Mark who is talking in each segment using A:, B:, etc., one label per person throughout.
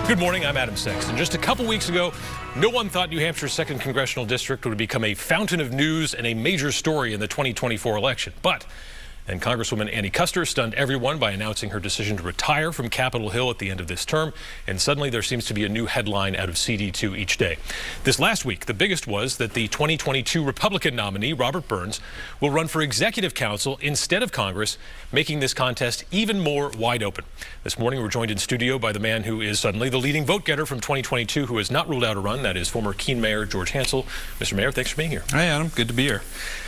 A: Good morning, I'm Adam Sexton. Just a couple weeks ago, no one thought New Hampshire's 2nd Congressional District would become a fountain of news and a major story in the 2024 election. And Congresswoman Annie Kuster stunned everyone by announcing her decision to retire from Capitol Hill at the end of this term, and suddenly there seems to be a new headline out of CD2 each day. This last week, the biggest was that the 2022 Republican nominee, Robert Burns, will run for executive council instead of Congress, making this contest even more wide open. This morning, we're joined in studio by the man who is suddenly the leading vote getter from 2022 who has not ruled out a run. That is former Keene Mayor George Hansel. Mr. Mayor, thanks for being here.
B: Hi, Adam. Good to be here.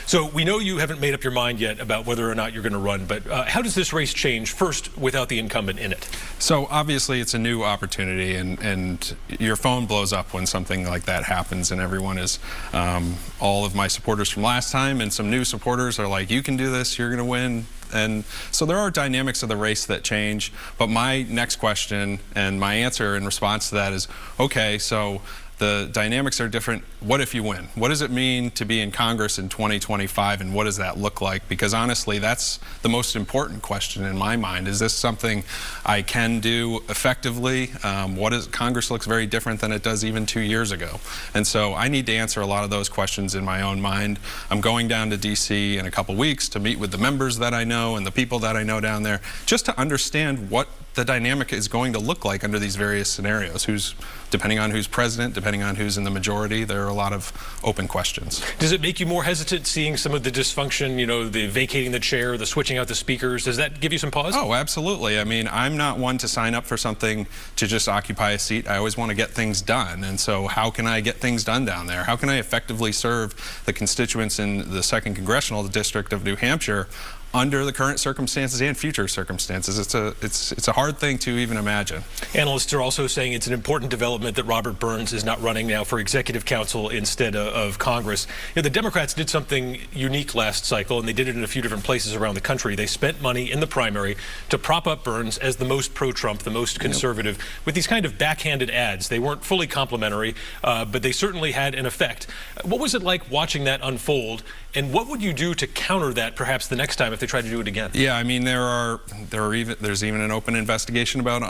A: So we know you haven't made up your mind yet about whether or not you're going to run, but how does this race change, first, without the incumbent in it?
B: So obviously it's a new opportunity, and your phone blows up when something like that happens, and everyone is, all of my supporters from last time and some new supporters are like, you can do this, you're going to win. And so there are dynamics of the race that change, but my next question and my answer in response to that is, okay, so the dynamics are different. What if you win? What does it mean to be in Congress in 2025, and what does that look like? Because honestly, that's the most important question in my mind. Is this something I can do effectively? Congress looks very different than it does even 2 years ago. And so I need to answer a lot of those questions in my own mind. I'm going down to DC in a couple weeks to meet with the members that I know and the people that I know down there, just to understand what the dynamic is going to look like under these various scenarios. Depending on who's president, depending on who's in the majority, there are a lot of open questions.
A: Does it make you more hesitant seeing some of the dysfunction, you know, the vacating the chair, the switching out the speakers? Does that give you some pause?
B: Oh, absolutely. I mean, I'm not one to sign up for something to just occupy a seat. I always want to get things done. And so how can I get things done down there? How can I effectively serve the constituents in the 2nd Congressional District of New Hampshire under the current circumstances and future circumstances? It's a hard thing to even imagine.
A: Analysts are also saying it's an important development that Robert Burns is not running now for executive council instead of Congress. You know, the Democrats did something unique last cycle, and they did it in a few different places around the country. They spent money in the primary to prop up Burns as the most pro-Trump, the most conservative, with these kind of backhanded ads. They weren't fully complimentary, but they certainly had an effect. What was it like watching that unfold, and what would you do to counter that perhaps the next time if they try to do it again?
B: Yeah, I mean, there's even an open investigation about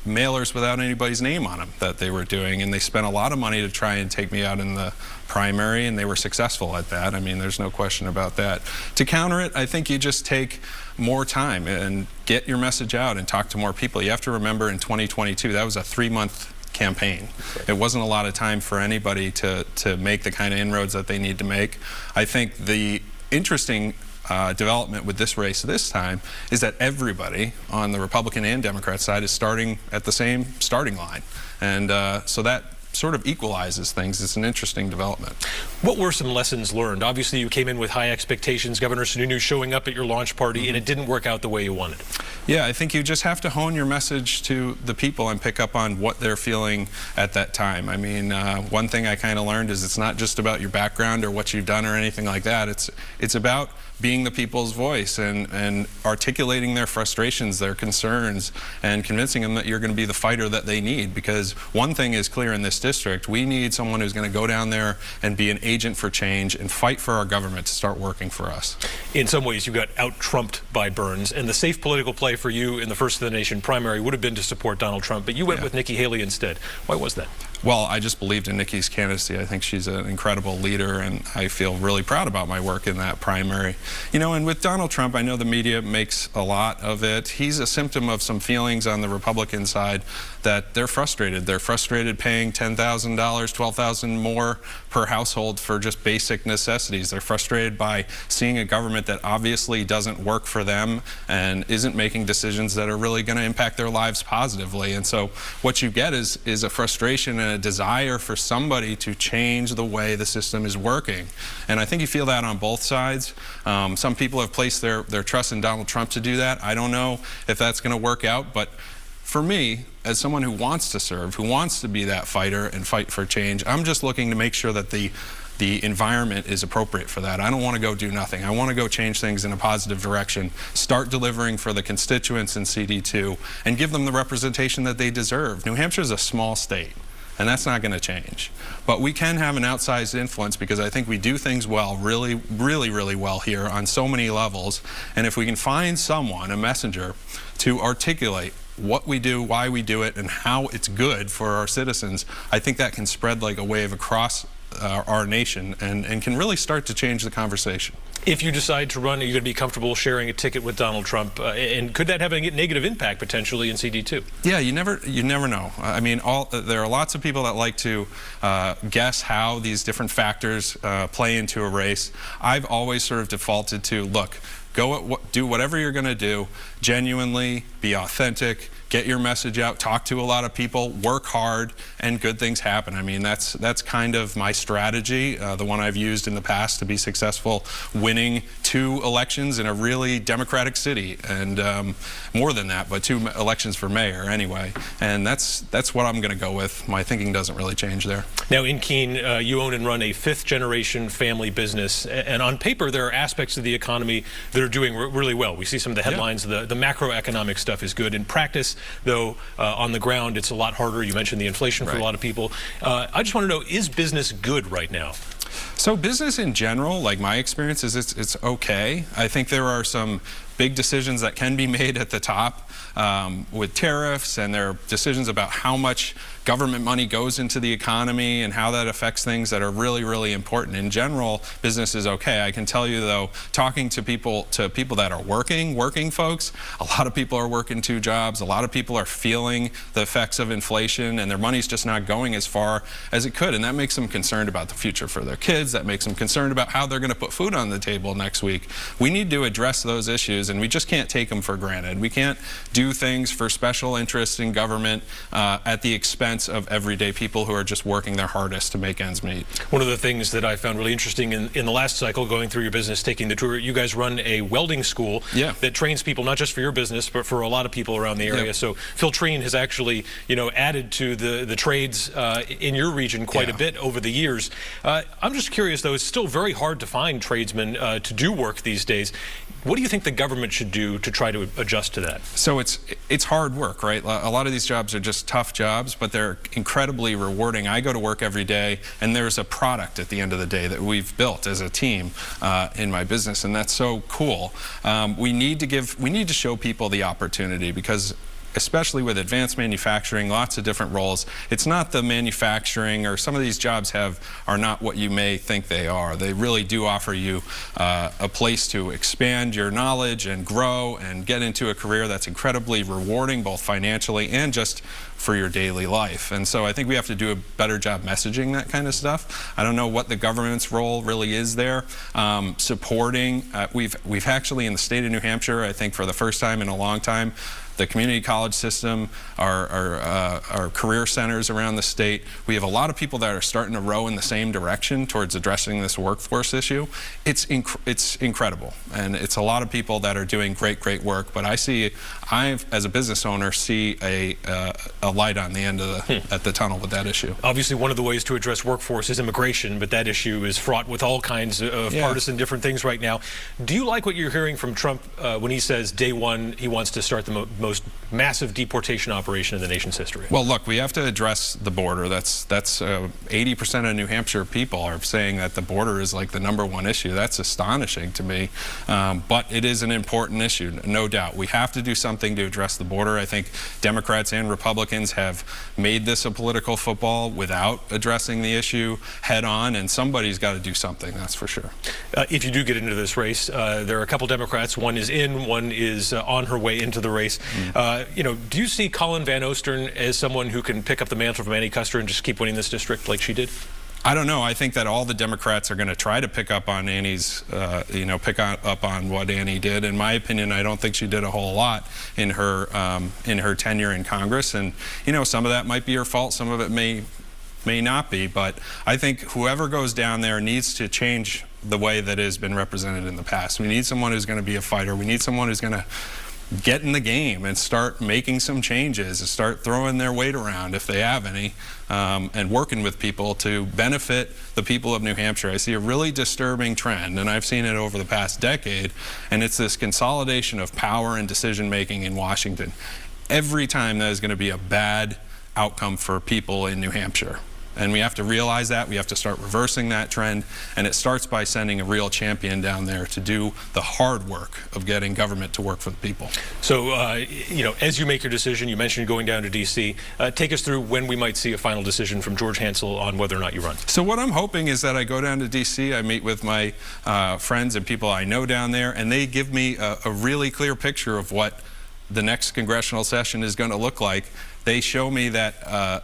B: mailers without anybody's name on them that they were doing, and they spent a lot of money to try and take me out in the primary, and they were successful at that. I mean, there's no question about that. To counter it, I think you just take more time and get your message out and talk to more people. You have to remember, in 2022, that was a 3-month campaign. It wasn't a lot of time for anybody to make the kind of inroads that they need to make. I think the interesting development with this race this time is that everybody on the Republican and Democrat side is starting at the same starting line. And so that sort of equalizes things. It's an interesting development.
A: What were some lessons learned? Obviously, you came in with high expectations. Governor Sununu showing up at your launch party, and it didn't work out the way you wanted.
B: Yeah, I think you just have to hone your message to the people and pick up on what they're feeling at that time. I mean, one thing I kind of learned is it's not just about your background or what you've done or anything like that. It's about being the people's voice and articulating their frustrations, their concerns, and convincing them that you're going to be the fighter that they need. Because one thing is clear in this district: we need someone who's going to go down there and be an agent for change and fight for our government to start working for us.
A: In some ways, you got out-Trumped by Burns, and the safe political play for you in the First of the Nation primary would have been to support Donald Trump, but you went with Nikki Haley instead. Why was that?
B: Well, I just believed in Nikki's candidacy. I think she's an incredible leader, and I feel really proud about my work in that primary. You know, and with Donald Trump, I know the media makes a lot of it. He's a symptom of some feelings on the Republican side that they're frustrated. They're frustrated paying $10,000, $12,000 more per household for just basic necessities. They're frustrated by seeing a government that obviously doesn't work for them and isn't making decisions that are really going to impact their lives positively. And so what you get is a frustration and a desire for somebody to change the way the system is working. And I think you feel that on both sides. Some people have placed their trust in Donald Trump to do that. I don't know if that's going to work out, but for me, as someone who wants to serve, who wants to be that fighter and fight for change, I'm just looking to make sure that the environment is appropriate for that. I don't want to go do nothing. I want to go change things in a positive direction, start delivering for the constituents in CD2, and give them the representation that they deserve. New Hampshire is a small state, and that's not going to change. But we can have an outsized influence because I think we do things well, really well here on so many levels. And if we can find someone, a messenger, to articulate what we do, why we do it, and how it's good for our citizens, I think that can spread like a wave across our nation and can really start to change the conversation.
A: If you decide to run, are you going to be comfortable sharing a ticket with Donald Trump? And could that have a negative impact potentially in CD2?
B: Yeah, you never know. I mean, there are lots of people that like to guess how these different factors play into a race. I've always sort of defaulted to, look, do whatever you're going to do, genuinely, be authentic, get your message out, talk to a lot of people, work hard, and good things happen. I mean, that's kind of my strategy, the one I've used in the past to be successful, winning 2 elections in a really democratic city, and more than that, but 2 elections for mayor anyway. And that's what I'm going to go with. My thinking doesn't really change there.
A: Now, in Keene, you own and run a 5th-generation family business, and on paper, there are aspects of the economy that are doing really well. We see some of the headlines. Yeah. The macroeconomic stuff is good. In practice, though, on the ground, it's a lot harder. You mentioned the inflation for a lot of people. I just want to know, is business good right now?
B: So business in general, like my experience, is it's okay. I think there are some big decisions that can be made at the top with tariffs, and there are decisions about how much government money goes into the economy and how that affects things that are really, really important. In general, business is okay. I can tell you, though, talking to people that are working folks, a lot of people are working 2 jobs. A lot of people are feeling the effects of inflation, and their money's just not going as far as it could. And that makes them concerned about the future for their kids. That makes them concerned about how they're going to put food on the table next week. We need to address those issues, and we just can't take them for granted. We can't do things for special interests in government at the expense of everyday people who are just working their hardest to make ends meet.
A: One of the things that I found really interesting in the last cycle, going through your business, taking the tour, you guys run a welding school that trains people not just for your business, but for a lot of people around the area. So Phil Treen has actually, added to the trades in your region quite a bit over the years. I'm just curious, though, it's still very hard to find tradesmen to do work these days. What do you think the government should do to try to adjust to that?
B: So it's hard work, right? A lot of these jobs are just tough jobs, but they're incredibly rewarding. I go to work every day, and there's a product at the end of the day that we've built as a team in my business, and that's so cool. We need to show people the opportunity, because especially with advanced manufacturing, lots of different roles. It's not the manufacturing, or some of these jobs are not what you may think they are. They really do offer you a place to expand your knowledge and grow and get into a career that's incredibly rewarding, both financially and just for your daily life. And so I think we have to do a better job messaging that kind of stuff. I don't know what the government's role really is there. Supporting, we've actually in the state of New Hampshire, I think for the first time in a long time, the community college system, our career centers around the state. We have a lot of people that are starting to row in the same direction towards addressing this workforce issue. It's incredible, and it's a lot of people that are doing great work. But I, as a business owner, see a light on the end of the tunnel with that issue.
A: Obviously, one of the ways to address workforce is immigration, but that issue is fraught with all kinds of partisan different things right now. Do you like what you're hearing from Trump when he says day one he wants to start the most massive deportation operation in the nation's history?
B: Well, look, we have to address the border. That's 80% of New Hampshire people are saying that the border is like the #1 issue. That's astonishing to me, but it is an important issue, no doubt. We have to do something to address the border. I think Democrats and Republicans have made this a political football without addressing the issue head on, and somebody's got to do something, that's for sure.
A: If you do get into this race, there are a couple Democrats. One is in, one is on her way into the race. Do you see Colin Van Ostern as someone who can pick up the mantle from Annie Kuster and just keep winning this district like she did?
B: I don't know. I think that all the Democrats are going to try to pick up on Annie's, up on what Annie did. In my opinion, I don't think she did a whole lot in her tenure in Congress. And, some of that might be her fault. Some of it may not be. But I think whoever goes down there needs to change the way that it has been represented in the past. We need someone who's going to be a fighter. We need someone who's going to get in the game and start making some changes and start throwing their weight around if they have any, and working with people to benefit the people of New Hampshire. I see a really disturbing trend, and I've seen it over the past decade, and it's this consolidation of power and decision making in Washington. Every time that is going to be a bad outcome for people in New Hampshire. And we have to realize that. We have to start reversing that trend. And it starts by sending a real champion down there to do the hard work of getting government to work for the people.
A: So, you know, as you make your decision, you mentioned going down to D.C. Take us through when we might see a final decision from George Hansel on whether or not you run.
B: So what I'm hoping is that I go down to D.C., I meet with my friends and people I know down there, and they give me a really clear picture of what the next congressional session is going to look like. They show me that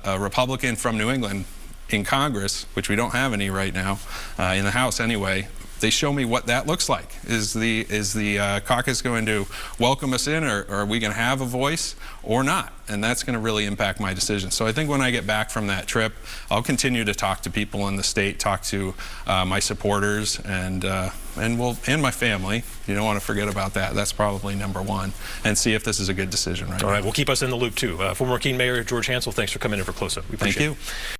B: a Republican from New England in Congress, which we don't have any right now, in the House anyway, they show me what that looks like. Is the caucus going to welcome us in, or are we going to have a voice or not? And that's going to really impact my decision. So I think when I get back from that trip, I'll continue to talk to people in the state, talk to my supporters, and my family. You don't want to forget about that. That's probably number one, and see if this is a good decision right now.
A: All right, well, keep us in the loop too. Former Keene Mayor George Hansel, thanks for coming in for Close Up. We appreciate it.
B: Thank you.